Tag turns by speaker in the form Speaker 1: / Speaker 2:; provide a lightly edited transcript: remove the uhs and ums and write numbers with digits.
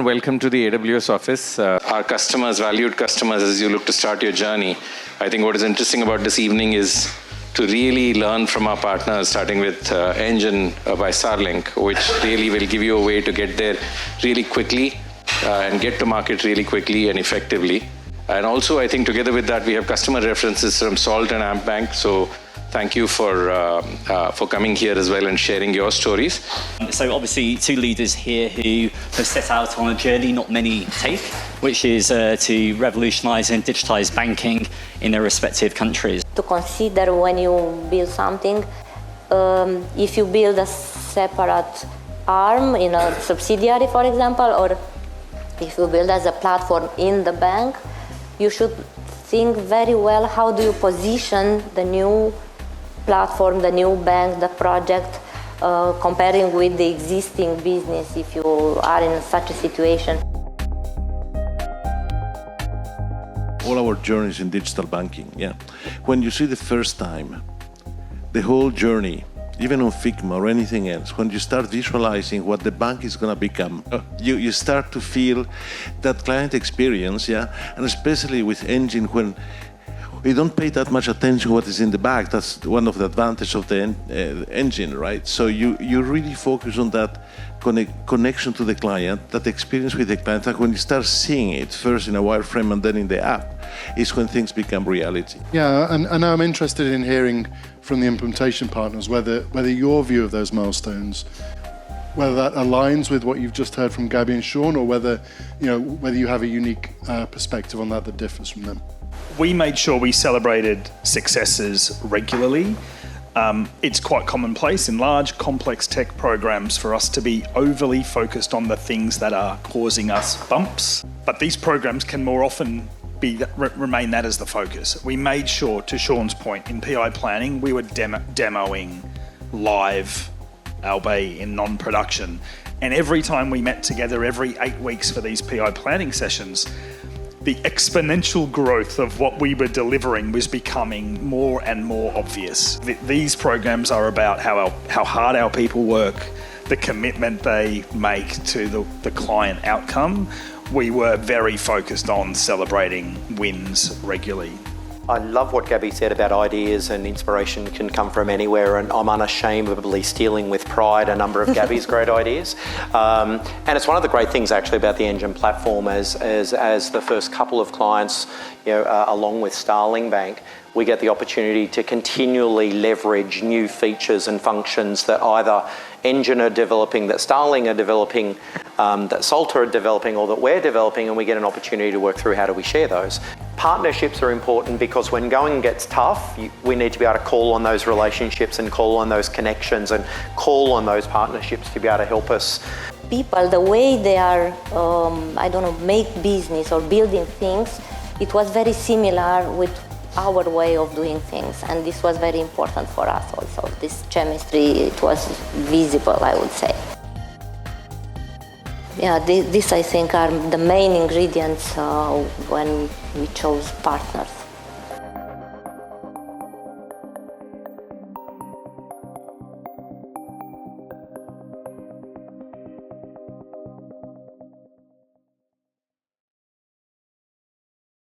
Speaker 1: Welcome to the AWS office. Our customers, valued customers, as you look to start your journey, I think what is interesting about this evening is to really learn from our partners, starting with Engine by Starling, which really will give you a way to get there really quickly and get to market really quickly and effectively. And also, I think together with that, we have customer references from Salt and AmpBank. So thank you for coming here as well and sharing your stories.
Speaker 2: So obviously, two leaders here who have set out on a journey not many take, which is to revolutionise and digitise banking in their respective countries.
Speaker 3: To consider when you build something, if you build a separate arm in a subsidiary, for example, or if you build as a platform in the bank, you should think very well how do you position the new platform, the new bank, the project, comparing with the existing business if you are in such a situation.
Speaker 4: All our journeys in digital banking, when you see the first time, the whole journey, even on Figma or anything else, when you start visualizing what the bank is going to become, you start to feel that client experience, and especially with Engine, when we don't pay that much attention to what is in the back. That's one of the advantages of the Engine, right? So you really focus on that connection to the client, that experience with the client. Like when you start seeing it first in a wireframe and then in the app, is when things become reality.
Speaker 5: Yeah, and I'm interested in hearing from the implementation partners whether your view of those milestones, whether that aligns with what you've just heard from Gabby and Sean, or whether you have a unique perspective on that differs from them.
Speaker 6: We made sure we celebrated successes regularly. It's quite commonplace in large, complex tech programs for us to be overly focused on the things that are causing us bumps. But these programs can more often remain that as the focus. We made sure, to Sean's point, in PI planning, we were demoing live, albeit in non-production. And every time we met together, every 8 weeks for these PI planning sessions, the exponential growth of what we were delivering was becoming more and more obvious. These programs are about how hard our people work, the commitment they make to the client outcome. We were very focused on celebrating wins regularly.
Speaker 7: I love what Gabby said about ideas and inspiration can come from anywhere, and I'm unashamedly stealing with pride a number of Gabby's great ideas. And it's one of the great things actually about the Engine platform as the first couple of clients, along with Starling Bank, we get the opportunity to continually leverage new features and functions that either Engine are developing, that Starling are developing, that Salt are developing, or that we're developing, and we get an opportunity to work through how do we share those. Partnerships are important because when going gets tough, we need to be able to call on those relationships and call on those connections and call on those partnerships to be able to help us.
Speaker 3: People, the way they are, make business or building things, it was very similar with our way of doing things, and this was very important for us also. This chemistry, it was visible, I would say. Yeah, this I think are the main ingredients when we chose partners.